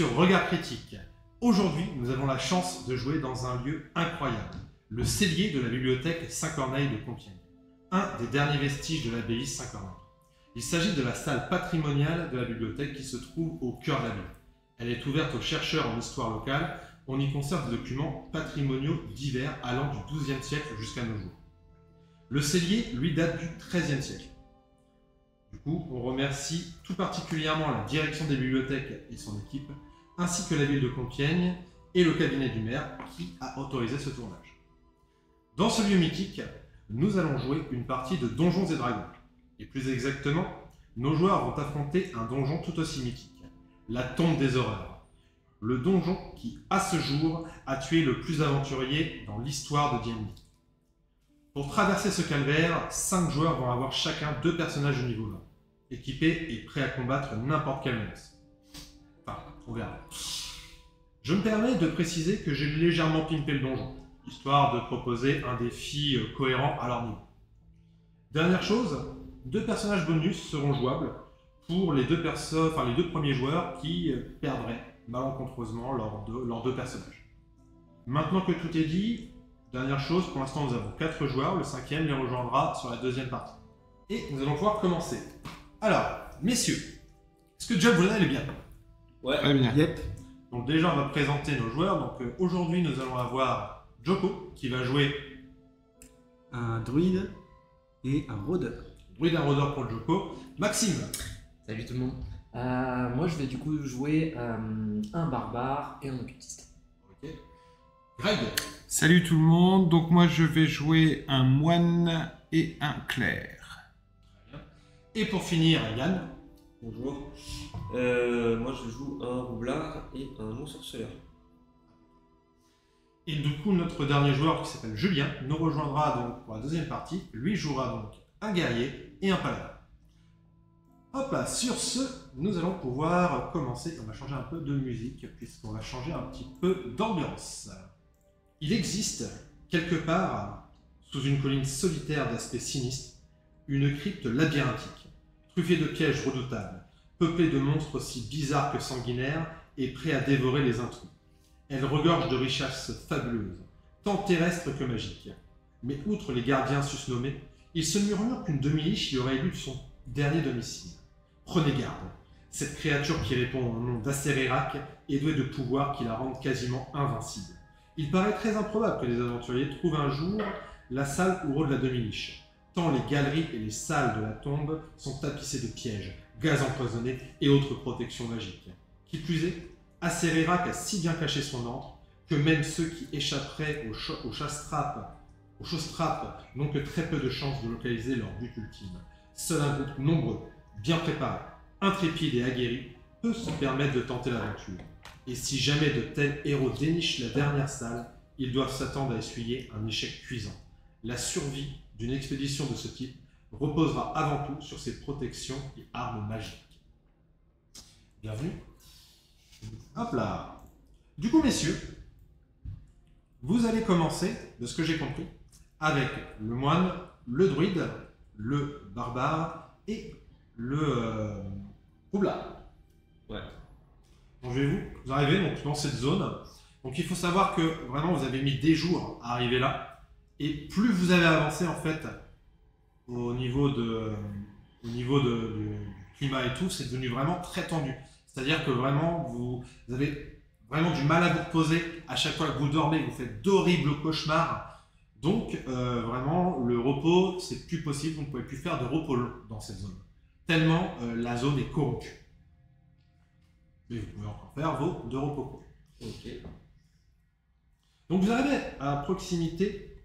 sur Regard Critique. Aujourd'hui, nous avons la chance de jouer dans un lieu incroyable, le cellier de la bibliothèque Saint-Corneille de Compiègne, un des derniers vestiges de l'abbaye Saint-Corneille. Il s'agit de la salle patrimoniale de la bibliothèque qui se trouve au cœur de la ville. Elle est ouverte aux chercheurs en histoire locale. On y conserve des documents patrimoniaux divers allant du XIIe siècle jusqu'à nos jours. Le cellier, lui, date du XIIIe siècle. Du coup, on remercie tout particulièrement la direction des bibliothèques et son équipe, ainsi que la ville de Compiègne et le cabinet du maire qui a autorisé ce tournage. Dans ce lieu mythique, nous allons jouer une partie de Donjons et Dragons. Et plus exactement, nos joueurs vont affronter un donjon tout aussi mythique, la Tombe des Horreurs. Le donjon qui, à ce jour, a tué le plus aventurier dans l'histoire de D&D. Pour traverser ce calvaire, 5 joueurs vont avoir chacun 2 personnages de niveau 20, équipés et prêts à combattre n'importe quelle menace. Enfin, on verra. Je me permets de préciser que j'ai légèrement pimpé le donjon, histoire de proposer un défi cohérent à leur niveau. Dernière chose, 2 personnages bonus seront jouables pour les deux premiers joueurs qui perdraient malencontreusement leurs 2 personnages. Maintenant que tout est dit, dernière chose, pour l'instant nous avons 4 joueurs, le 5e les rejoindra sur la 2e partie. Et nous allons pouvoir commencer. Alors, messieurs, est-ce que déjà vous allez bien? Ouais, très bien. Yep. Donc déjà on va présenter nos joueurs. Donc aujourd'hui nous allons avoir Joko qui va jouer Un druide et un rôdeur. druide, un rôdeur pour Joko. Maxime. Salut tout le monde. Moi je vais du coup jouer un barbare et un occultiste. Ok. Greg. Salut tout le monde, donc moi je vais jouer un moine et un clerc. Très bien. Et pour finir, Yann. Bonjour. Moi je joue un roublard et un non-sorceleur. Et du coup notre dernier joueur qui s'appelle Julien nous rejoindra donc pour la 2e partie. Lui jouera donc un guerrier et un paladin. Hop là, sur ce, nous allons pouvoir commencer. On va changer un peu de musique puisqu'on va changer un petit peu d'ambiance. Il existe, quelque part, sous une colline solitaire d'aspect sinistre, une crypte labyrinthique, truffée de pièges redoutables, peuplée de monstres aussi bizarres que sanguinaires et prêts à dévorer les intrus. Elle regorge de richesses fabuleuses, tant terrestres que magiques. Mais outre les gardiens susnommés, il se murmure qu'une demi-liche y aurait élu son dernier domicile. Prenez garde, cette créature qui répond au nom d'Acererac est douée de pouvoirs qui la rendent quasiment invincible. Il paraît très improbable que les aventuriers trouvent un jour la salle où rôde la demi-liche, tant les galeries et les salles de la tombe sont tapissées de pièges, gaz empoisonnés et autres protections magiques. Qui plus est, Acererac a si bien caché son antre que même ceux qui échapperaient aux chausses-trappes n'ont que très peu de chances de localiser leur but ultime. Seul un groupe nombreux, bien préparé, intrépide et aguerri peut se permettre de tenter l'aventure. Et si jamais de tels héros dénichent la dernière salle, ils doivent s'attendre à essuyer un échec cuisant. La survie d'une expédition de ce type reposera avant tout sur ses protections et armes magiques. Bienvenue. Hop là. Du coup, messieurs, vous allez commencer, de ce que j'ai compris, avec le moine, le druide, le barbare et le roublard. Ouais. Donc vous arrivez donc dans cette zone. Donc il faut savoir que vraiment vous avez mis des jours à arriver là. Et plus vous avez avancé en fait au niveau du climat et tout, c'est devenu vraiment très tendu. C'est-à-dire que vraiment vous avez vraiment du mal à vous reposer. À chaque fois que vous dormez, vous faites d'horribles cauchemars. Donc vraiment le repos c'est plus possible. Vous ne pouvez plus faire de repos long dans cette zone. Tellement la zone est corrompue. Mais vous pouvez encore faire vos 2 repos courts. Ok. Donc vous arrivez à proximité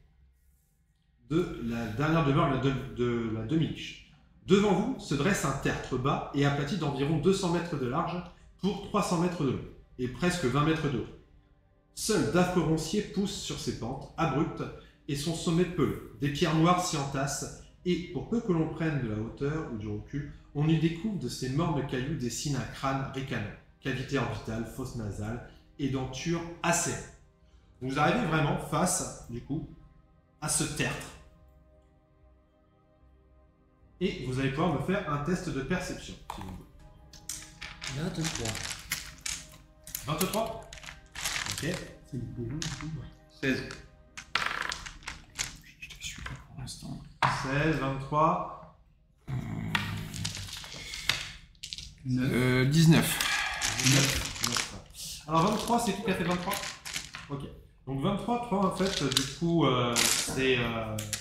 de la dernière demeure de la demi-liche. Devant vous se dresse un tertre bas et aplati d'environ 200 mètres de large pour 300 mètres de long et presque 20 mètres de haut. Seuls d'affreux ronciers poussent sur ces pentes abruptes et son sommet pelé. Des pierres noires s'y entassent et pour peu que l'on prenne de la hauteur ou du recul, on y découvre de ces mornes cailloux dessinent un crâne ricanant, cavité orbitale, fosse nasale et denture acérée. Vous arrivez vraiment face, du coup, à ce tertre. Et vous allez pouvoir me faire un test de perception, si vous voulez. Là, 2, 3. 23. Ok. C'est du bouillon, du coup. 16. Je te suis pas pour l'instant. 16, 23. 19. 19. Alors 23, c'est qui qui a fait 23? Ok. Donc 23, toi en fait, du coup, c'est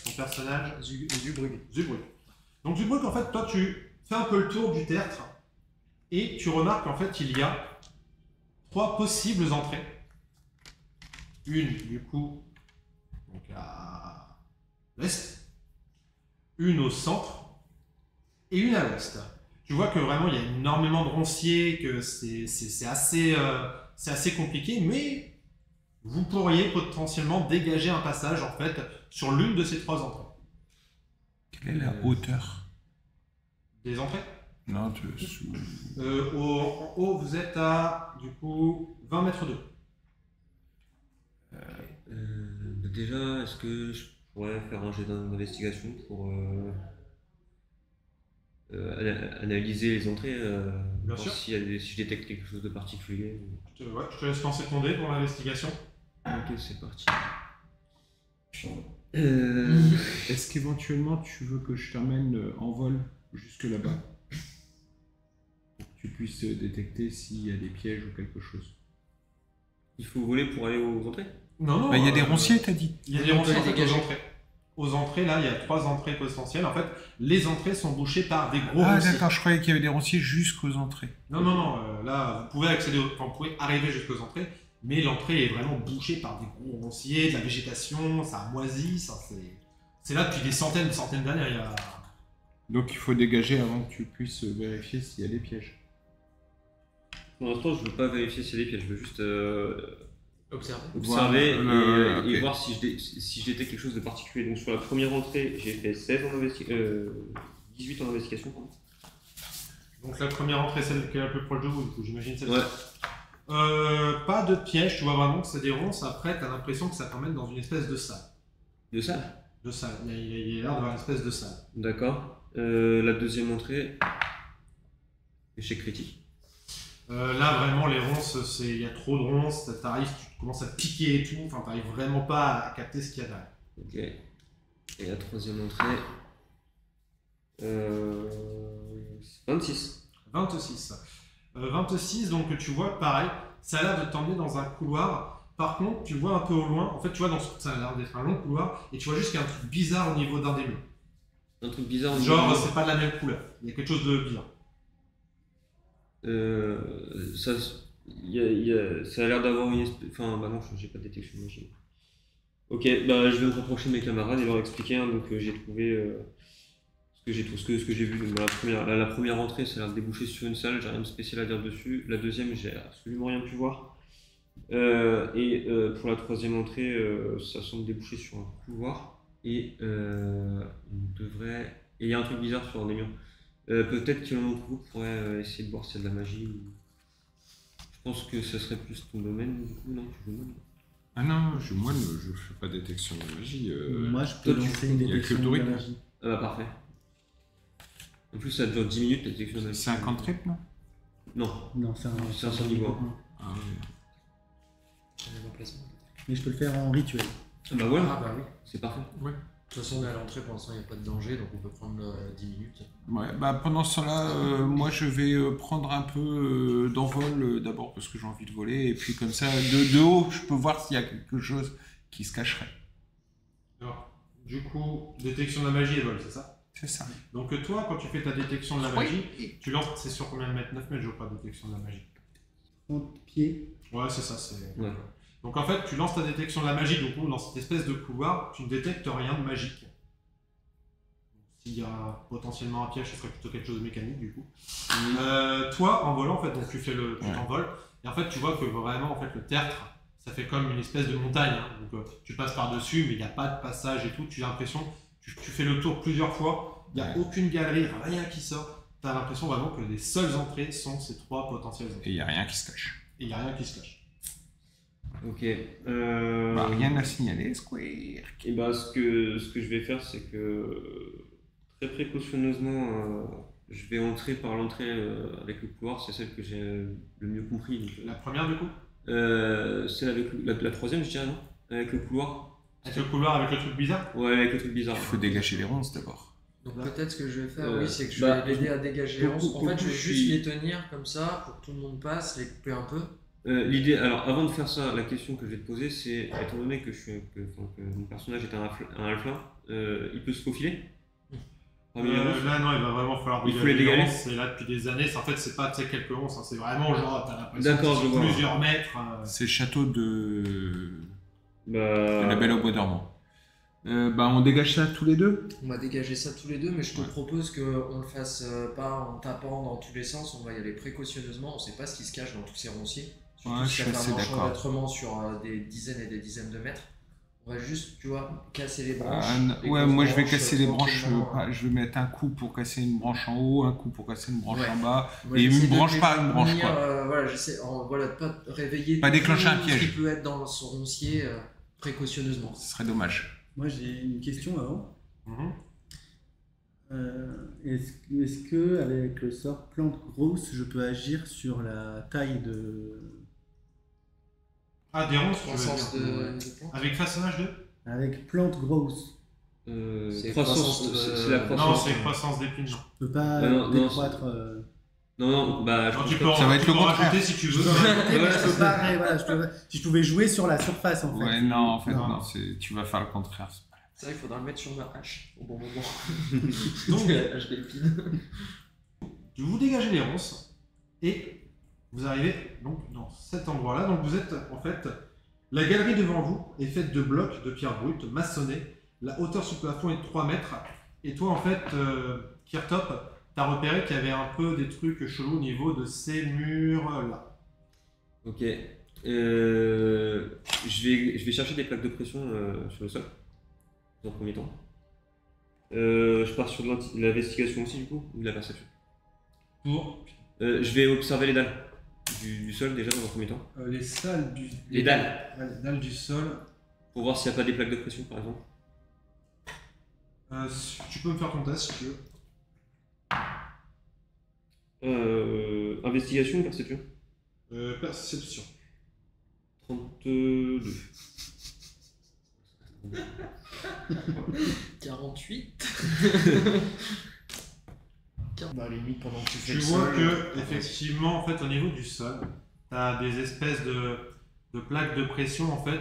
ton personnage Zubrug. Zubrug. Donc Zubrug, en fait, toi tu fais un peu le tour du tertre et tu remarques qu'en fait il y a 3 possibles entrées. Une, du coup, donc à l'est, une au centre et une à l'ouest. Tu vois que vraiment il y a énormément de ronciers, que c'est assez compliqué, mais vous pourriez potentiellement dégager un passage en fait sur l'une de ces 3 entrées. Quelle est la hauteur? Des entrées? Non, sous... En haut, vous êtes à du coup 20 mètres d'eau. Déjà, est-ce que je pourrais faire un jet d'investigation pour analyser les entrées, Bien voir sûr. si je détecte quelque chose de particulier. Je te laisse lancer ton dé pour l'investigation. Ok, c'est parti. Est-ce qu'éventuellement tu veux que je t'emmène en vol jusque là-bas? Pour que tu puisses détecter s'il y a des pièges ou quelque chose. Il faut voler pour aller aux entrées? Non, non. Bah, il y a des ronciers, t'as dit? Il y a des On peut ronciers les en fait, aux dégager. entrées. Aux entrées, là, il y a 3 entrées potentielles. En fait, les entrées sont bouchées par des gros Ah ronciers. d'accord, je croyais qu'il y avait des ronciers jusqu'aux entrées. Non, non, non. Là, vous pouvez accéder, vous pouvez arriver jusqu'aux entrées, mais l'entrée est vraiment bouchée par des gros ronciers, de la végétation, ça a moisi, c'est là depuis des centaines d'années. Il y a... Donc il faut dégager avant que tu puisses vérifier s'il y a des pièges. Pour l'instant, je veux pas vérifier s'il y a des pièges, je veux juste Observe. observer Voilà, et ok. voir si si je détecte quelque chose de particulier. Donc sur la première entrée, j'ai fait 16 en 18 en investigation. Pardon. Donc la première entrée, celle qui est la plus proche de vous, du coup, j'imagine celle-ci. Ouais. Pas de piège, tu vois vraiment que c'est des ronces. Après, tu as l'impression que ça t'emmène dans une espèce de salle. De ça? Il y a l'air d'avoir une espèce de salle. D'accord. La deuxième entrée, échec critique. Là, vraiment, les ronces, il y a trop de ronces. T'arrives, tu commences à piquer et tout. Enfin, t'arrives vraiment pas à capter ce qu'il y a derrière. Ok. Et la troisième entrée, 26. 26. 26, donc tu vois, pareil, ça a l'air de t'emmener dans un couloir. Par contre, tu vois un peu au loin, en fait, tu vois, ça a l'air d'être un long couloir, et tu vois juste qu'il y a un truc bizarre au niveau d'un des murs. Un truc bizarre. Genre, c'est pas de la même couleur. Il y a quelque chose de bizarre. Ça, ça a l'air d'avoir une espèce... Enfin, bah non, j'ai pas de détection de magie. Ok, bah je vais me rapprocher de mes camarades et leur expliquer. Hein, donc j'ai trouvé ce que j'ai vu. Donc, la première entrée, ça a l'air de déboucher sur une salle. J'ai rien de spécial à dire dessus. La deuxième, j'ai absolument rien pu voir. Pour la troisième entrée, ça semble déboucher sur un couloir. Et il y a un truc bizarre sur un des murs. Peut-être que l'un d'entre vous pourrait essayer de voir s'il y a de la magie. Je pense que ce serait plus ton domaine, du coup, non, tu joues. Ah non, moi je fais pas détection de magie. Moi, je peux toi, tu- lancer une il y a que détection le de la druide. magie. Ah bah parfait. En plus, ça dure 10 minutes la détection de magie. C'est un cantrip, non? Non, Non, c'est C'est un son niveau. Ah oui. Mais je peux le faire en rituel. ah bah voilà, Ah bah oui. c'est parfait. De toute façon, on est à l'entrée, pour l'instant, il n'y a pas de danger, donc on peut prendre 10 minutes. Ouais, bah pendant ce temps-là, moi je vais prendre un peu d'envol d'abord parce que j'ai envie de voler, et puis comme ça, de haut, je peux voir s'il y a quelque chose qui se cacherait. Alors, du coup, détection de la magie et vol, c'est ça? C'est ça. Donc toi, quand tu fais ta détection de la magie, tu lances, c'est sur combien de mètres? 9 mètres, je crois, détection de la magie. 30 pieds. Ouais, c'est ça. C'est... Ouais. Donc en fait, tu lances ta détection de la magie, du coup, dans cette espèce de couloir, tu ne détectes rien de magique. S'il y a potentiellement un piège, ce serait plutôt quelque chose de mécanique, du coup. Toi, en volant, en fait, donc tu t'envoles, et en fait, tu vois que vraiment, en fait, le tertre, ça fait comme une espèce de montagne. Hein. Donc tu passes par-dessus, mais il n'y a pas de passage et tout. Tu as l'impression, tu fais le tour plusieurs fois, il n'y a aucune galerie, rien qui sort. Tu as l'impression vraiment que les seules entrées sont ces 3 potentielles entrées. Et il n'y a rien qui se cache. Et il n'y a rien qui se cache. Ok. Bah, rien à signaler, Square. Et bah ce que je vais faire, c'est que très précautionneusement, je vais entrer par l'entrée avec le couloir, c'est celle que j'ai le mieux compris. Donc, La première, du coup? celle avec la troisième, je dirais, non? Avec le couloir. Avec le couloir, avec le truc bizarre? Ouais, avec le truc bizarre. Il faut dégager les ronces d'abord. Donc peut-être ce que je vais faire, Euh, oui, c'est que je bah, vais l'aider à dégager les pour- ronces. En pour- fait, je vais je juste suis- les tenir comme ça pour que tout le monde passe, les couper un peu. L'idée, alors avant de faire ça, la question que je vais te poser, c'est étant donné que, que mon personnage est un halfling, il peut se faufiler parmi les ronces. Là, non, il va vraiment falloir Il faut les dégager. ronces. C'est là depuis des années. En fait, c'est pas quelques ronces, hein, c'est vraiment genre, t'as l'impression D'accord, que je c'est vois. plusieurs mètres. C'est le château de Bah, la Belle au Bois dormant. On dégage ça tous les deux. On va dégager ça tous les deux, mais je te propose qu'on le fasse pas en tapant dans tous les sens, on va y aller précautionneusement, on sait pas ce qui se cache dans tous ces ronciers. Surtout Ouais, si je ça suis fait un assez d'accord. enchevêtrement sur des dizaines et des dizaines de mètres. On va juste, tu vois, casser les branches. les Ouais, grosses moi je vais branches, casser les branches. tranquillement. Je vais mettre un coup pour casser une branche en haut, un coup pour casser une branche Ouais. en bas. Moi, Et j'essaie une de branche par une branche, prévenir, quoi. Voilà, j'essaie voilà, de pas réveiller Pas déclencher un tout piège. ce qui peut être dans son roncier précautionneusement. Ce serait dommage. Moi, j'ai une question avant. Mhm. Est-ce que avec le sort plante grosse, je peux agir sur la taille de... Ah, des ronces, tu veux Croissance dire. de plante. Avec façonnage 2? Avec plante grosse, C'est croissance, croissance de- c'est la Non, croissance. c'est croissance d'épines, non. je peux pas Non, non, décroître... Non, bah, je Alors, pense tu que- peux Ça va être tu le peux contraire. rajouter si tu veux. je peux pas, voilà, si je pouvais jouer sur la surface en fait. Ouais, non, en fait, Non. non, tu vas faire le contraire. C'est vrai qu'il faudra le mettre sur ma hache au bon moment. Donc, la hache d'épine. vous dégagez les ronces et vous arrivez donc dans cet endroit-là. Donc vous êtes en fait, la galerie devant vous est faite de blocs de pierre brute maçonnés. La hauteur sous plafond est de 3 mètres. Et toi en fait, Kirtop, t'as repéré qu'il y avait un peu des trucs chelous au niveau de ces murs-là. Ok. Je vais chercher des plaques de pression sur le sol, dans un premier temps. Je pars sur de l'investigation aussi, du coup, ou de la perception. Pour Je vais observer les dalles du sol déjà dans un premier temps. les salles du... Les dalles, les dalles du sol. pour voir s'il n'y a pas des plaques de pression par exemple. Tu peux me faire ton test si tu veux. Investigation ou perception? Perception. 32. 48. Bah, limite, pendant que tu fais Tu le vois sol, que, effectivement, en fait, au niveau du sol, tu as des espèces de plaques de pression, en fait,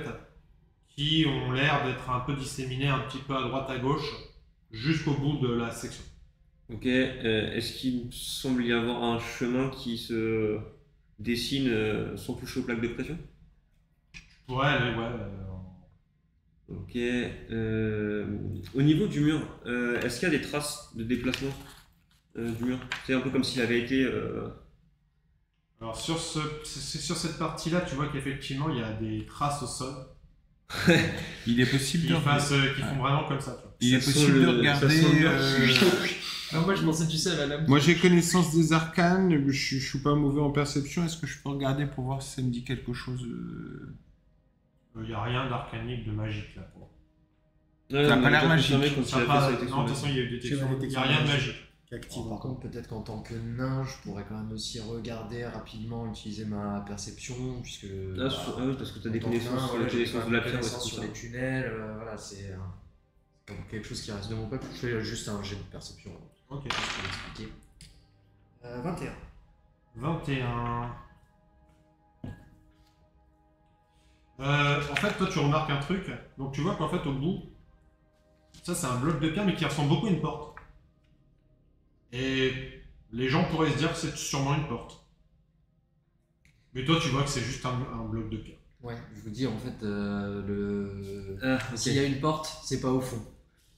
qui ont l'air d'être un peu disséminées un petit peu à droite à gauche, jusqu'au bout de la section. Ok. Est-ce qu'il semble y avoir un chemin qui se dessine sans toucher aux plaques de pression? Ouais, Ok. Au niveau du mur, est-ce qu'il y a des traces de déplacement du mur? C'est un peu comme s'il avait été. Alors, sur cette partie-là, tu vois qu'effectivement, il y a des traces au sol Il est possible qui, de, qui font vraiment comme ça. Tu vois. il est Ça sent possible de le- ça regarder. sent le- Ah, moi, je pensais, tu sais, à la lame. Moi j'ai connaissance des arcanes, je suis pas mauvais en perception. Est-ce que je peux regarder pour voir si ça me dit quelque chose? Il n'y a rien d'arcanique, de magique là. Ouais, Ça a on pas l'air déjà magique. confirmé quand Ça il a pas- fait sa non, de détection. toute façon, il y a eu des J'ai détections. ma Il n'y a détection rien de magique. magique. Qui active Par encore. contre, peut-être qu'en tant que nain, je pourrais quand même aussi regarder rapidement, utiliser ma perception, puisque. Ah, ah oui, parce que tu as des en tant que nain, connaissances sur voilà, la j'ai connaissance quand de même la pierre, connaissance ouais, sur c'est les ça. tunnels, voilà, c'est quelque chose qui reste de mon peuple. Je fais juste un jet de perception, Ok. juste pour l'expliquer. 21. 21. En fait, toi, tu remarques un truc. Donc, tu vois qu'en fait, au bout, ça, c'est un bloc de pierre, mais qui ressemble beaucoup à une porte. Et les gens pourraient se dire que c'est sûrement une porte. Mais toi, tu vois que c'est juste un bloc de pierre. Ouais, je vous dis, en fait, Ah, ok. s'il y a une porte, c'est pas au fond.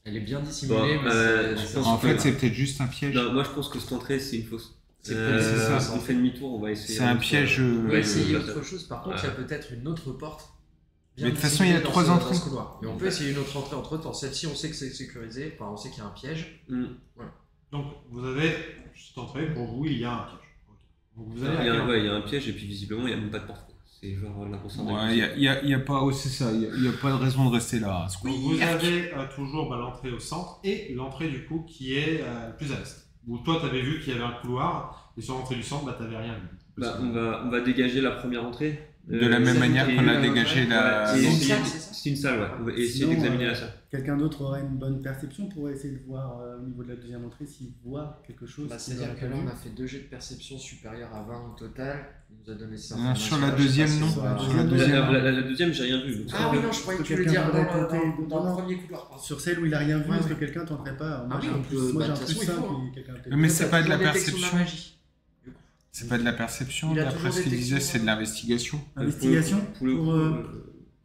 Elle est bien dissimulée, Bon, mais je c'est. pense En que- fait, c'est peut-être juste un piège. Non, moi je pense que cette entrée c'est une fausse. C'est ça. On fait demi-tour, on va essayer. C'est un piège. On va Ouais, essayer c'est- autre chose. Par contre, il y a peut-être une autre porte. bien Mais de toute façon, il y a dissimulée dans 3 ce- dans entrées. ce couloir. Mais on peut essayer une autre entrée entre temps. Celle-ci, on sait que c'est sécurisé. Enfin, on sait qu'il y a un piège. Hmm. Donc, vous avez cette entrée. Pour vous, il y a un piège. Ok. Donc, vous allez à Il y a quelle un- ouais, il y a un piège et puis visiblement il n'y a même pas de porte. quoi. C'est genre l'inconscient. Ouais, y a pas, c'est ça, y a pas de raison de rester là. Donc, vous avez toujours l'entrée au centre et l'entrée du coup qui est plus à l'est. Ou toi, t'avais vu qu'il y avait un couloir, et sur l'entrée du centre, bah, t'avais rien vu. Bah, on va dégager la première entrée. De la même manière qu'on a dégagé la. Ouais, C'est une c'est- salle, c'est ça c'est une salle, ouais. On va essayer Sinon, d'examiner la salle. Quelqu'un d'autre aurait une bonne perception pour essayer de voir au niveau de la deuxième entrée s'il voit quelque chose. Bah, qu'il c'est-à-dire n'aurait que pas là, vu. on a fait 2 jets de perception supérieurs à 20 au total. Il nous a donné ces Non, sur la informations-là, je sais deuxième, pas si non. on Sur va- la Sur la deuxième, deuxième. La deuxième, j'ai rien vu. Donc Ah oui, non, je croyais que tu voulais dire dans le Non. premier couloir. pardon. Sur celle où il a rien vu, Ouais, est-ce que ouais. quelqu'un tenterait pas? Moi Ah j'ai oui, un on plus, peut- moi j'ai bah, un de plus toute façon, il 5 faut, hein. et quelqu'un peut-être. Mais Toi, c'est t'as pas de la toujours détection perception. magie. Du coup. C'est pas de la perception, Il a d'après toujours ce qu'il détection, disait, c'est de l'investigation. Investigation Pour le coup,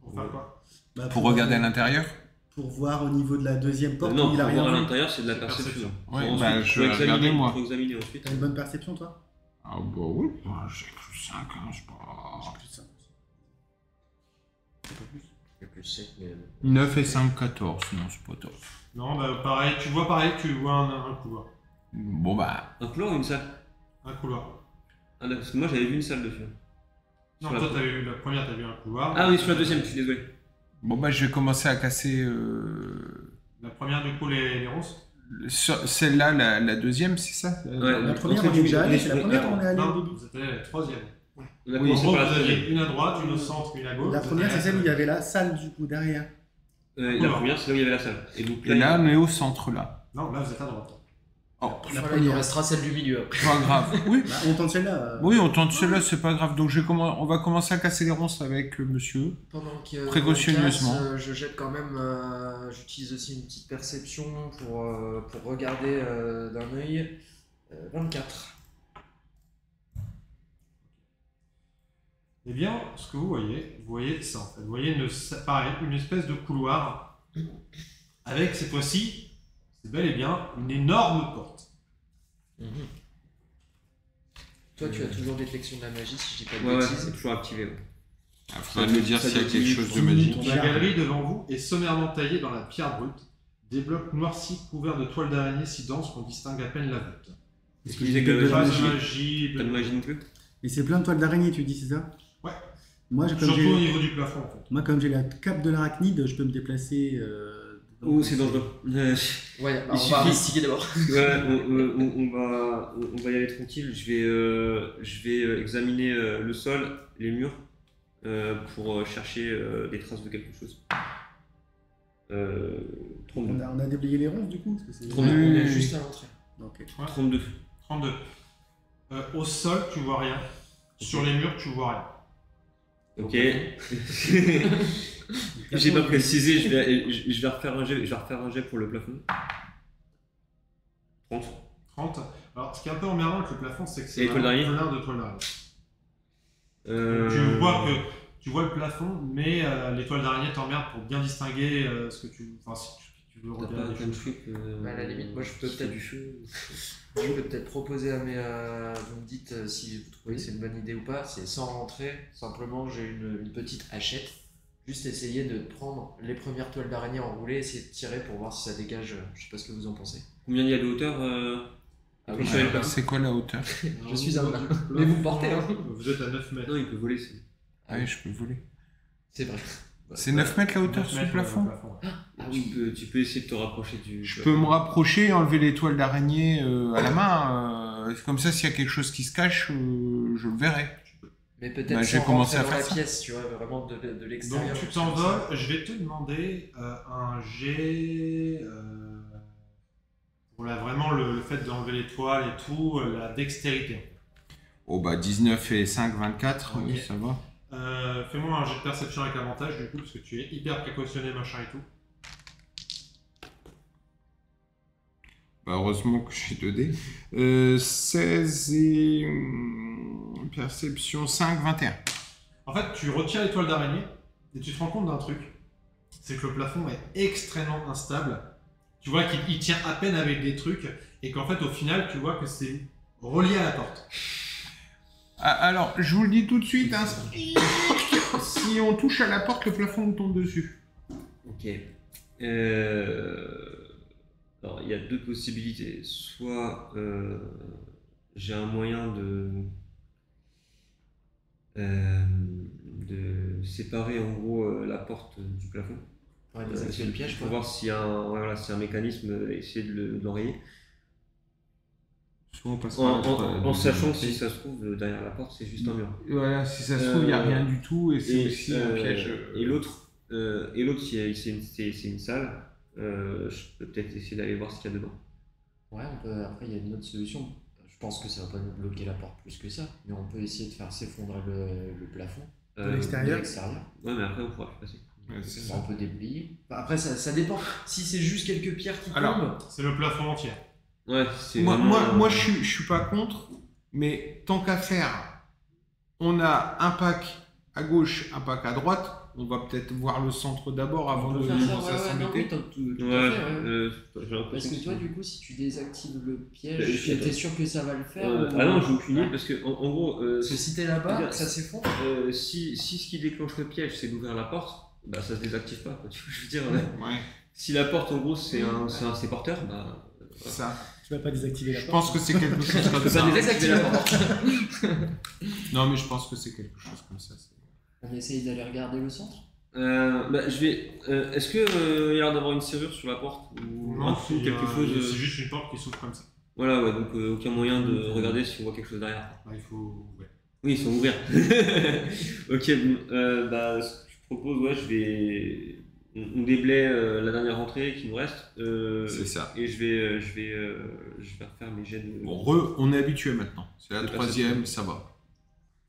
Pour faire quoi? bah, Pour regarder à l'intérieur. pour voir au niveau de la deuxième porte non, où il a pour voir à rien vu. l'intérieur, c'est de la C'est perception. Ouais, Ensuite, bah, je vais regarder, moi. Faut examiner ensuite. T'as une bonne perception toi? Ah bah oui, bah, j'ai cru 5, hein, je sais pas. Plus 5 aussi. Un peu plus. Il y a plus 7, mais. 9 et 5, 14, non, c'est pas top. Non, bah pareil, tu vois un couloir. Bon bah, Un couloir ou une salle? Un couloir. Ah, d'accord, parce que moi j'avais vu une salle dessus. Non, Sur la toi, première. t'avais vu la première, t'as vu un couloir. Ah oui, sur la deuxième, je suis désolé. je vais commencer à casser La première, du coup, les ronces. celle-là, la deuxième, c'est ça Ouais. La première L'entrée on du est déjà allé, milieu. c'est la première on est allé au Non, début. vous êtes allé à la troisième. On a Oui, En commencé gros, par la vous troisième. aviez une à droite, une au centre, une à gauche. La Vous première êtes c'est allé celle à où il y avait la salle du coup derrière. La première, c'est là où il y avait la salle. Et donc Et là, on est au centre, là. Non, là, vous êtes à droite. Oh, La Voilà, il nous première. restera celle du milieu après. pas grave. Oui, Bah, on tente celle-là. oui, on tente celle-là, c'est pas grave. Donc, on va commencer à casser les ronces avec monsieur. Pendant que Précautionneusement. on casse, je jette quand même. J'utilise aussi une petite perception pour regarder d'un œil. 24. Eh bien, ce que vous voyez ça en fait. Vous voyez pareil, une espèce de couloir avec cette fois-ci, c'est bel et bien une énorme porte. Toi, tu as toujours détection de la magie, si je dis pas de Ouais, ouais, bêtises. c'est toujours activé. Ouais. Il faudra nous dire Ça s'il y a doit quelque être chose de une magique. minute. La galerie devant vous est sommairement taillée dans la pierre brute, des blocs noircis couverts de toiles d'araignée si denses qu'on distingue à peine la voûte. Est-ce que qu'il disait j'ai que de la Pas de magie. magie, pas de magie non plus? Et c'est plein de toiles d'araignée tu dis c'est ça? Ouais. Moi comme surtout au j'ai niveau du plafond en fait. moi comme j'ai la cape de l'arachnide, je peux me déplacer. Oh, c'est dangereux. Ouais, alors, on suffit- va investiguer d'abord. Ouais, on va y aller tranquille. Je vais examiner le sol, les murs, pour chercher des traces de quelque chose. 32. On a déblayé les ronces du coup parce que c'est... Trop On bien. est juste à l'entrée. Ok. 32. 32. Au sol, tu vois rien. Sur les murs, tu vois rien. Ok. J'ai pas précisé, je vais refaire un jet pour le plafond. 30. 30. Alors, ce qui est un peu emmerdant avec le plafond, c'est que c'est Et les toiles d'araignée plein de toiles d'araignée. Euh, Tu vois le plafond, mais les toiles d'araignée t'emmerdent pour bien distinguer ce que tu. Enfin, si tu veux T'as pas regarder plein des de choses. trucs. Bah, à la limite, moi, je peux qui fait peut-être- du feu. Je peux peut-être proposer à mes. Vous me dites si vous trouvez que c'est une bonne idée ou pas. C'est sans rentrer, simplement j'ai une petite hachette. Juste essayer de prendre les premières toiles d'araignée enroulées, essayer de tirer pour voir si ça dégage. Je sais pas ce que vous en pensez. Combien il y a de hauteur Ah oui, oui, je savais pas. C'est quoi la hauteur? Je suis un Au nain. niveau du Mais vous me plafond, portez, hein. Vous êtes à 9 mètres. Non, il peut voler. Ah oui, je peux voler. C'est vrai. C'est 9 mètres la hauteur 9 sous le mètres, plafond? Tu peux essayer de te rapprocher du. Je peux me rapprocher, enlever les toiles d'araignée à la main. Comme ça, s'il y a quelque chose qui se cache, je le verrai. Mais peut-être Bah, je vais sans commencer rentrer à dans faire la ça. pièce, tu vois, vraiment de l'extérieur. Donc tu t'envoles, je vais te demander un jet pour vraiment le fait d'enlever les toiles et tout, la dextérité. Oh bah 19 et 5, 24, oui, Ok. ça va. Fais-moi un jet de perception avec avantage du coup, parce que tu es hyper précautionné, machin et tout. Bah, heureusement que j'ai 2 dés. 16 et perception 5, 21. En fait, tu retires les toiles d'araignée et tu te rends compte d'un truc. C'est que le plafond est extrêmement instable. Tu vois qu'il tient à peine avec des trucs et qu'en fait, au final, tu vois que c'est relié à la porte. Ah, alors, je vous le dis tout de suite, hein, si on touche à la porte, le plafond nous tombe dessus. Ok. Alors, il y a deux possibilités. Soit j'ai un moyen de séparer en gros la porte du plafond. Ouais, désactiver le piège, Pour quoi. voir s'il y a un mécanisme, essayer de l'enrayer. Soit on passe En, par en- la- en sachant que si ça se trouve, derrière la porte, c'est juste un mur. Voilà, si ça se trouve, il n'y a rien du tout et c'est aussi un piège. Et l'autre, c'est une salle. Je peux peut-être essayer d'aller voir ce qu'il y a dedans. Ouais, après, il y a une autre solution. Je pense que ça va pas nous bloquer la porte plus que ça, mais on peut essayer de faire s'effondrer le plafond De de l'extérieur. l'extérieur. Ouais, mais après, on pourra plus passer. Ouais, c'est On ça. peut déplier. Enfin, après, ça dépend. Si c'est juste quelques pierres qui Alors, tombent, C'est le plafond entier. Ouais, c'est Moi, vraiment, moi, je suis pas contre, mais tant qu'à faire, on a un pack à gauche, un pack à droite. On va peut-être voir le centre d'abord avant on de peut faire ça. commencer à Ouais, ouais, non, oui, s'embêter. tout Ouais, à fait. Ouais. j'ai l'impression Parce que toi, c'est- du coup, si tu désactives le Bah, piège, je sais t'es pas. sûr que ça va le faire ou- Ah non, j'ai aucune idée Ouais. parce que en gros, Parce que si t'es là-bas, regarde, ça s'effondre. si ce qui déclenche le piège c'est d'ouvrir la porte, bah ça se désactive pas. Quoi. Tu vois, je veux dire, Ouais, si la porte en gros c'est un porteur, bah c'est ça. Tu vas pas désactiver la Je porte. pense que c'est quelque chose comme peux ça. pas Désactive la porte. Non, mais je pense que c'est quelque chose comme ça. On essaye d'aller regarder le centre. bah, je vais. Est-ce que il y a l'air d'avoir une serrure sur la porte ou un trou, quelque chose C'est juste une porte qui s'ouvre comme ça. Voilà, ouais, donc aucun moyen de regarder si on voit quelque chose derrière. Bah, il faut. Ouais. Oui, ils sont ouverts. Ok, bon, bah, ce que je propose, ouais, je vais. On déblaye la dernière entrée qui nous reste. C'est ça. Et je vais refaire mes jets de. Bon, on est habitué maintenant. C'est la C'est pas troisième, ça va.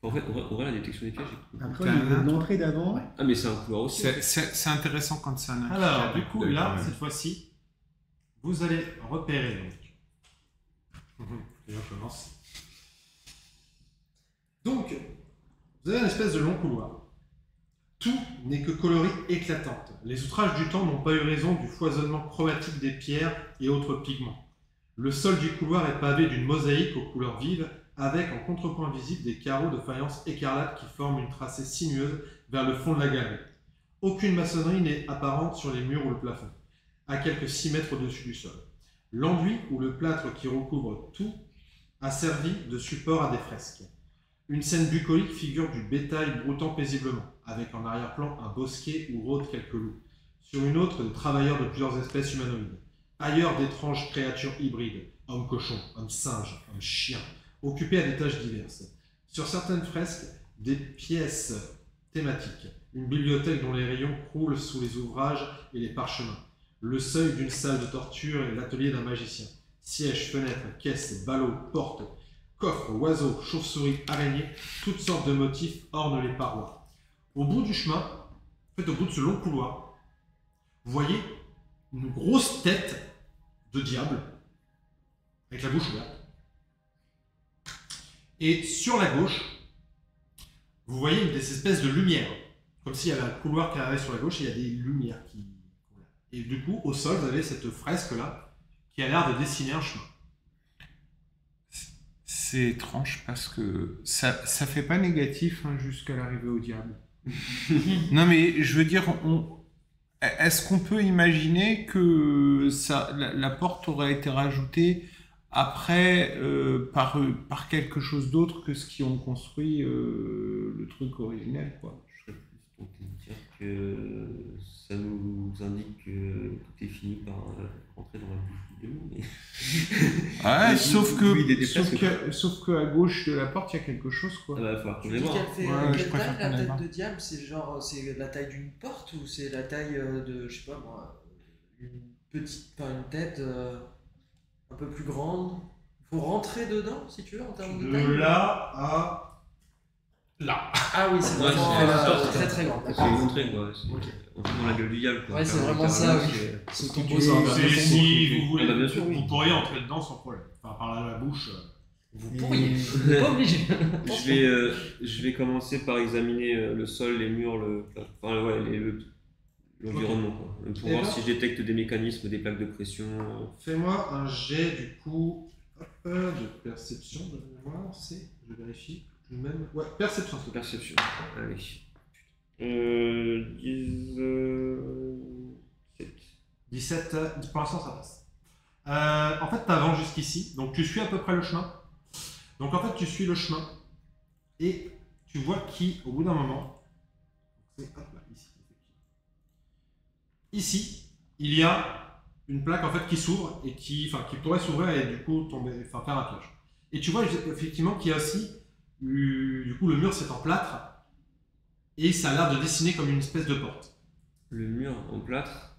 En fait, on voit la détection des pièges. Après, au niveau de l'entrée d'avant, Ah, mais c'est un couloir aussi. C'est intéressant quand c'est un Alors, inquiet du coup, d'œil, là, quand même. cette fois-ci, vous allez repérer. Donc. Et on commence. Donc, vous avez une espèce de long couloir. Tout n'est que coloris éclatante. Les outrages du temps n'ont pas eu raison du foisonnement chromatique des pierres et autres pigments. Le sol du couloir est pavé d'une mosaïque aux couleurs vives, avec en contrepoint visible des carreaux de faïence écarlate qui forment une tracée sinueuse vers le fond de la galerie. Aucune maçonnerie n'est apparente sur les murs ou le plafond, à quelques 6 mètres au-dessus du sol. L'enduit ou le plâtre qui recouvre tout a servi de support à des fresques. Une scène bucolique figure du bétail broutant paisiblement, avec en arrière-plan un bosquet où rôdent quelques loups. Sur une autre, des travailleurs de plusieurs espèces humanoïdes. Ailleurs, d'étranges créatures hybrides, hommes-cochons, hommes-singes, hommes-chiens, occupés à des tâches diverses. Sur certaines fresques, des pièces thématiques. Une bibliothèque dont les rayons croulent sous les ouvrages et les parchemins. Le seuil d'une salle de torture et l'atelier d'un magicien. Sièges, fenêtres, caisses, ballots, portes, coffres, oiseaux, chauves-souris, araignées, toutes sortes de motifs ornent les parois. Au bout du chemin, en fait, au bout de ce long couloir, vous voyez une grosse tête de diable avec la bouche ouverte. Et sur la gauche, vous voyez une des espèces de lumières, comme s'il y avait un couloir qui arrivait sur la gauche et il y a des lumières qui. Et du coup, au sol, vous avez cette fresque-là qui a l'air de dessiner un chemin. C'est étrange parce que ça fait pas négatif hein, jusqu'à l'arrivée au diable. Non mais je veux dire, est-ce qu'on peut imaginer que la porte aurait été rajoutée après par quelque chose d'autre que ce qui ont construit le truc originel quoi. Je serais plus tenté de dire que ça nous indique que tout est fini par rentrer dans la bouche du démon. Mais... Ouais, Mais sauf lui, il est déplacé, que à gauche de la porte il y a quelque chose quoi. Ah bah, il va falloir qu'on Tu les dis voir. qu'elle fait Ouais, je quelle préfère taille qu'on la aille voir. tête de diable? C'est la taille d'une porte ou c'est la taille de, je sais pas moi, une tête un peu plus grande? Faut rentrer dedans si tu veux en termes de taille. De là à là. Ah oui, c'est Ouais, vraiment c'est la porte, très très grand. C'est montré quoi. C'est Ok. on est dans la gueule du diable quoi. Ouais, c'est Carrément, vraiment ça, carrément, oui. c'est- C'est tu composé es- en c'est- Si vous voulez, Ah bah, bien sûr, oui. vous pourriez entrer dedans sans problème. Enfin, par la bouche. Vous Et- pourriez, vous n'êtes pas obligé. Je vais commencer par examiner le sol, les murs, l'environnement quoi. Pour voir D'accord. si je détecte des mécanismes, des plaques de pression. Fais-moi un jet du coup de perception de mémoire. C'est, je vérifie. Même. Ouais, perception. s'il te plaît. Perception. Allez. 17. 17, pour l'instant ça passe. En fait, tu avances jusqu'ici, donc tu suis à peu près le chemin. Donc en fait, tu suis le chemin et tu vois qu'au bout d'un moment, c'est hop là, ici, il y a une plaque en fait qui s'ouvre et qui pourrait s'ouvrir et du coup faire un piège. Et tu vois effectivement qu'il y a aussi, du coup le mur c'est en plâtre et ça a l'air de dessiner comme une espèce de porte. Le mur en plâtre.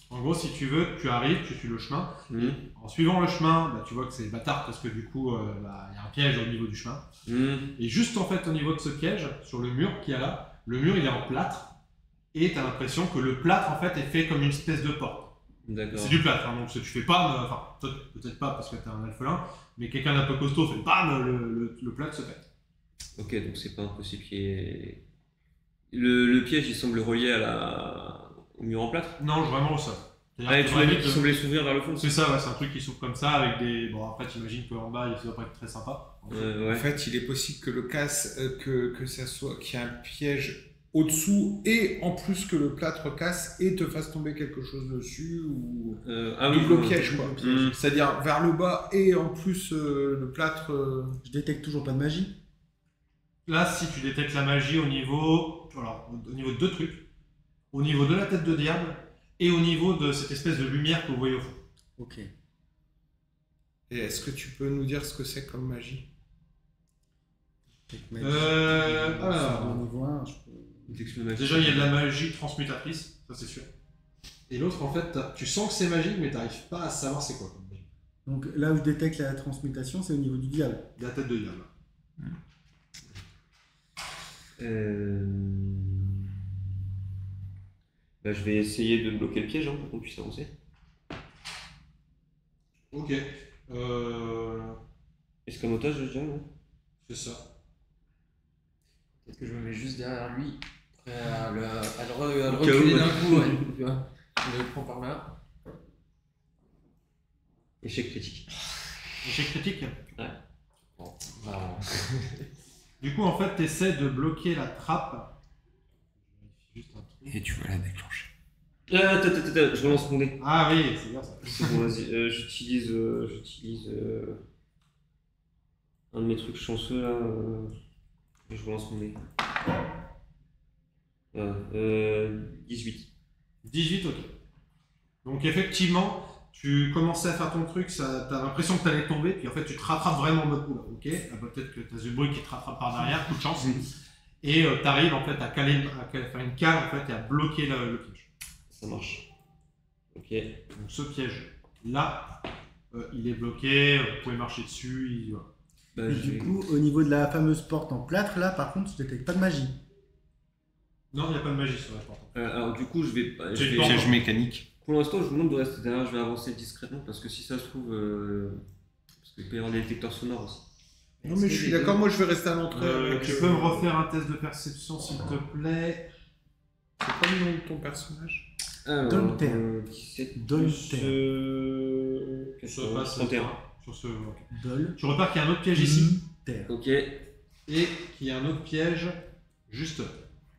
En gros, si tu veux, tu arrives, tu suis le chemin. Mmh. En suivant le chemin, tu vois que c'est bâtard parce que du coup, il y a un piège au niveau du chemin. Mmh. Et juste en fait, au niveau de ce piège, sur le mur qu'il y a là, le mur il est en plâtre et tu as l'impression que le plâtre en fait est fait comme une espèce de porte. D'accord. C'est du plâtre, hein, donc tu fais pas, toi peut-être pas parce que t'es un alphelin, mais quelqu'un d'un peu costaud fait bam, le plâtre se pète. Ok, donc c'est pas impossible qu'il y ait... Le piège, il semble relié au mur en plâtre. Non, vraiment au sol. Ah, et tu m'as dit qu'il semblait s'ouvrir vers le fond. C'est ça, ouais, c'est un truc qui s'ouvre comme ça avec des. Bon, après, t'imagines qu'en bas, il doit pas être très sympa. Ouais. En fait, il est possible que que ça soit qu'il y ait un piège au-dessous et en plus que le plâtre casse et te fasse tomber quelque chose dessus ou double piège quoi. C'est-à-dire vers le bas et en plus le plâtre. Je détecte toujours pas de magie. Là, si tu détectes la magie au niveau de deux trucs, au niveau de la tête de diable et au niveau de cette espèce de lumière que vous voyez au fond. Ok. Et est-ce que tu peux nous dire ce que c'est comme magie? Alors, de niveau 1, je peux... déjà, il y a de la magie transmutatrice, ça c'est sûr. Et l'autre, en fait, tu sens que c'est magique, mais t'arrives pas à savoir c'est quoi comme magie. Donc là où je détecte la transmutation, c'est au niveau du diable. De la tête de diable. Je vais essayer de bloquer le piège pour qu'on puisse avancer. Ok. Escamotage, je dirais, non? C'est ça. Peut-être que je me mets juste derrière lui, prêt à le Au cas reculer où, d'un coup. Ouais, tu vois. Je le prends par là. Échec critique. Échec critique. Ouais. Bon, bah, Du coup, en fait, tu essaies de bloquer la trappe. Juste un truc. Et tu vas la déclencher. Attends, je relance mon dé. Ah oui, c'est bien ça. C'est bon, vas-y, j'utilise un de mes trucs chanceux là. Et je relance mon dé. 18. 18, ok. Donc effectivement, tu commençais à faire ton truc, t'as l'impression que t'allais tomber, puis en fait tu te rattrapes vraiment en mode oula, ok. Peut-être que t'as eu le bruit qui te rattrape par derrière, coup de chance. Et t'arrives en fait à faire une cale en fait et à bloquer le piège. Ça marche. Ok. Donc ce piège là, il est bloqué, vous pouvez marcher dessus, voilà. Et du coup, au niveau de la fameuse porte en plâtre, là par contre, je détecte pas de magie. Non, il n'y a pas de magie sur la porte. Alors du coup, je vais Piège mécanique. Pour l'instant, je vous demande de rester derrière, je vais avancer discrètement parce que si ça se trouve, parce qu'il peut y avoir des détecteurs sonores aussi. Non mais je suis d'accord, moi je vais rester à l'entrée. Tu peux me refaire un test de perception s'il te plaît. C'est pas le nom de ton personnage? Alors, Dolter. 17 Dolter. plus, Ça passe 31. sur ce. Ok. Dol. Tu repères qu'il y a un autre piège ici Terre. Ok, et qu'il y a un autre piège juste là.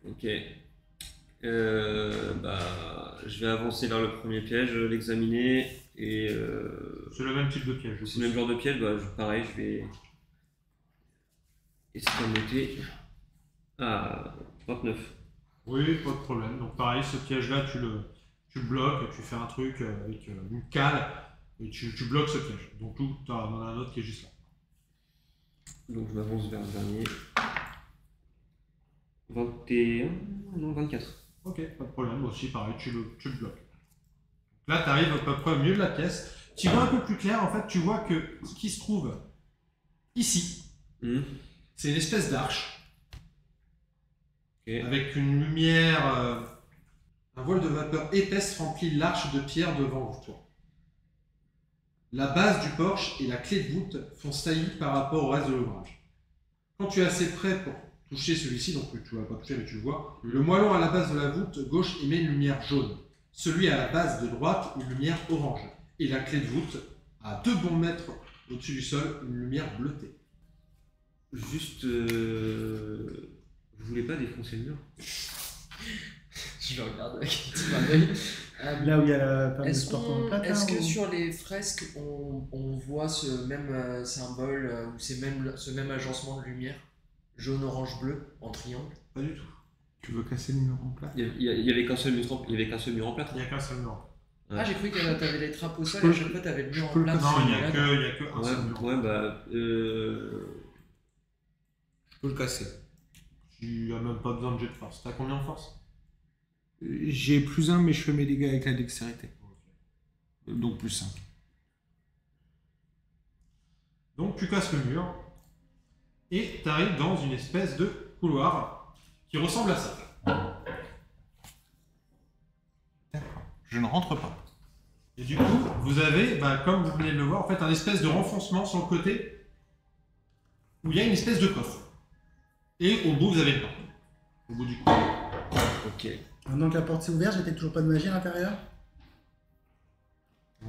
ok. Je vais avancer vers le premier piège, l'examiner et C'est le même type de piège. c'est le même genre de piège, pareil, je vais escamoter à 29. Oui, pas de problème. Donc pareil, ce piège-là, tu le bloques, tu fais un truc avec une cale et tu bloques ce piège. Donc tu en as un autre qui est juste là. Donc je m'avance vers le dernier. 21, non 24. Ok, pas de problème. Aussi, pareil, tu le bloques. Là, tu arrives à peu près au milieu de la pièce. Tu vois un peu plus clair, en fait, tu vois que ce qui se trouve ici, c'est une espèce d'arche. Okay. Avec une lumière, un voile de vapeur épaisse remplit l'arche de pierre devant toi. La base du porche et la clé de voûte font saillie par rapport au reste de l'ouvrage. Quand tu es assez près pour toucher celui-ci, donc tu ne vas pas toucher mais tu le vois, le moellon à la base de la voûte gauche émet une lumière jaune. Celui à la base de droite, une lumière orange. Et la clé de voûte, à 2 bons mètres au-dessus du sol, une lumière bleutée. Juste, vous voulez pas défoncer le mur? Je le regarde avec un petit clin d'œil. Là où il y a la fameuse porte en plâtre. Est-ce que ou... sur les fresques, on voit ce même symbole ou ce même agencement de lumière jaune, orange, bleu en triangle? Pas du tout. Tu veux casser le mur en plâtre? Il y avait qu'un seul mur en plâtre. Il n'y a qu'un seul mur. Ah, j'ai cru que t'avais les trappes au sol peux et à le- chaque fois t'avais le mur peux en le place. Non, il n'y a D'accord. que un seul mur. Ouais, bah. Je peux le casser. Tu n'as même pas besoin de jet de force. T'as combien en force? J'ai +1, mais je fais mes dégâts avec la dextérité. Donc +5. Donc tu casses le mur et tu arrives dans une espèce de couloir qui ressemble à ça. D'accord. Je ne rentre pas. Et du coup, vous avez, comme vous venez de le voir, en fait, un espèce de renfoncement sur le côté où il y a une espèce de coffre. Et au bout, vous avez une porte. Au bout du couloir. Ok. Maintenant que la porte s'est ouverte, j'étais toujours pas de magie à l'intérieur. Tu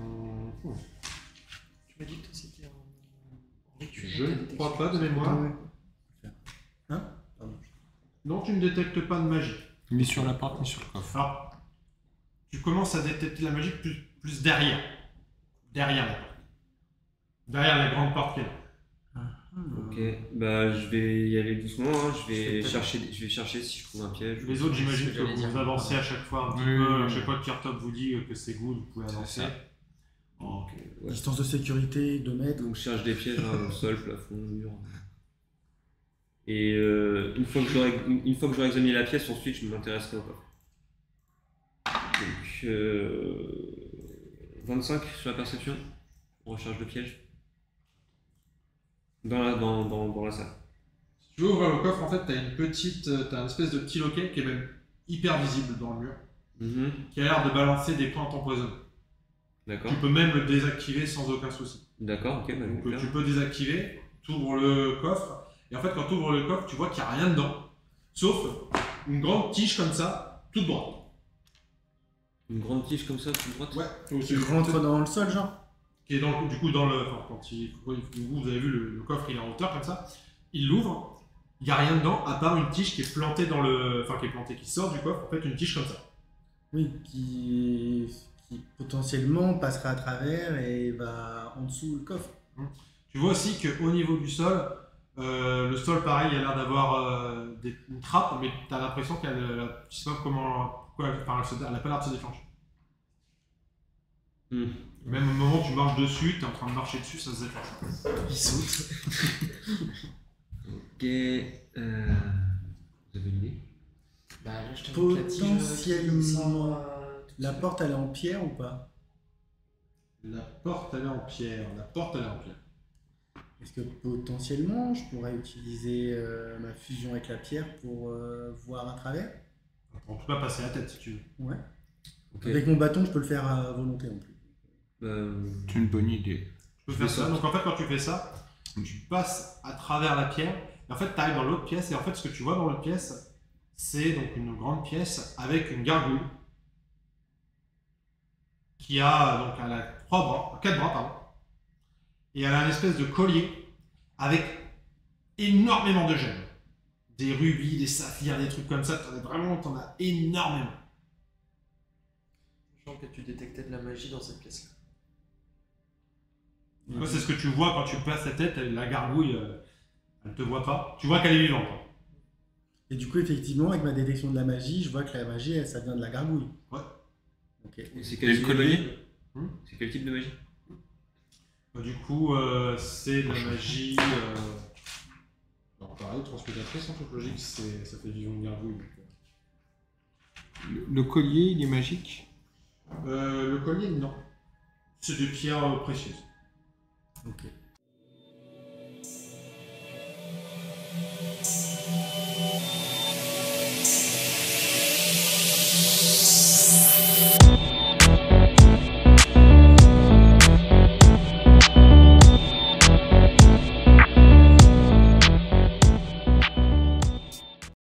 m'as dit que toi c'était en rituel. Je ta ne détection. crois pas de mémoire. Hein Pardon. Non, tu ne détectes pas de magie. Ni sur la porte, ni sur le coffre. Alors, tu commences à détecter la magie plus derrière. Derrière la porte. Derrière la grande porte qui est là. Ok, bah je vais y aller doucement, hein. Je vais peut-être- chercher si je trouve un piège. Les autres, j'imagine ce que que j'allais dire. vous avancez à chaque fois un petit Oui, peu. oui, À oui. chaque fois que Kirtop vous dit que c'est good, vous pouvez C'est avancer. ça. Oh. Ouais. Distance de sécurité, 2 mètres. Donc je cherche des pièges hein, au sol, plafond, mur. Et une fois que j'aurai examiné la pièce, ensuite je m'intéresserai au coffre. Donc 25 sur la perception, recherche de piège. Dans la salle. Si tu veux ouvrir le coffre, en fait, t'as une espèce de petit loquet qui est même hyper visible dans le mur, Mhm. qui a l'air de balancer des points empoisonnés. D'accord. Tu peux même le désactiver sans aucun souci. D'accord, ok, bah, je vais Donc faire. tu peux désactiver, tu ouvres le coffre, et en fait quand tu ouvres le coffre, tu vois qu'il n'y a rien dedans, sauf une grande tige comme ça, toute droite. Une grande tige comme ça, toute droite. Ouais, Tu rentres dans le sol, genre. qui est du coup dans le... Enfin, vous avez vu le coffre, il est en hauteur comme ça, il l'ouvre, il n'y a rien dedans, à part une tige qui est plantée dans le... Enfin, qui sort du coffre, en fait une tige comme ça. Oui, qui potentiellement passera à travers et va en dessous le coffre. Tu vois aussi qu'au niveau du sol, le sol pareil, il a l'air d'avoir une trappe, mais tu as l'impression je sais pas comment... Enfin, elle n'a pas l'air de se déclencher. Hmm. Même au moment où tu marches dessus, tu es en train de marcher dessus, ça se déclenche. Il saute. Ok. Vous avez une idée? Bah là, je te montre la tige qui Potentiellement. sort, tout de La suite. porte, elle est en pierre ou pas? La porte, elle est en pierre. Est-ce que potentiellement, je pourrais utiliser ma fusion avec la pierre pour voir à travers? On peut pas passer la tête si tu veux. Ouais. Ok. Avec mon bâton, je peux le faire à volonté en plus. C'est une bonne idée. Tu peux Je faire fais ça. ça. Donc en fait, quand tu fais ça, tu passes à travers la pierre. Et en fait, tu arrives dans l'autre pièce. Et en fait, ce que tu vois dans l'autre pièce, c'est donc une grande pièce avec une gargouille qui a donc elle a 4 bras, pardon. Et elle a une espèce de collier avec énormément de gemmes. Des rubis, des saphirs, des trucs comme ça. T'en as énormément. Je sens que tu détectais de la magie dans cette pièce-là. Moi, c'est ce que tu vois quand tu passes la tête, la gargouille, elle te voit pas. Tu vois qu'elle est vivante. Et du coup, effectivement, avec ma détection de la magie, je vois que la magie, ça vient de la gargouille. Ouais. Ok. Et c'est Et quel le type de collier magie C'est quel type de magie? Du coup, c'est de la magie. Alors, pareil, transmutatrice en toute logique, ça fait vivre une gargouille. Le collier, il est magique. Le collier, non. C'est des pierres précieuses. Ok.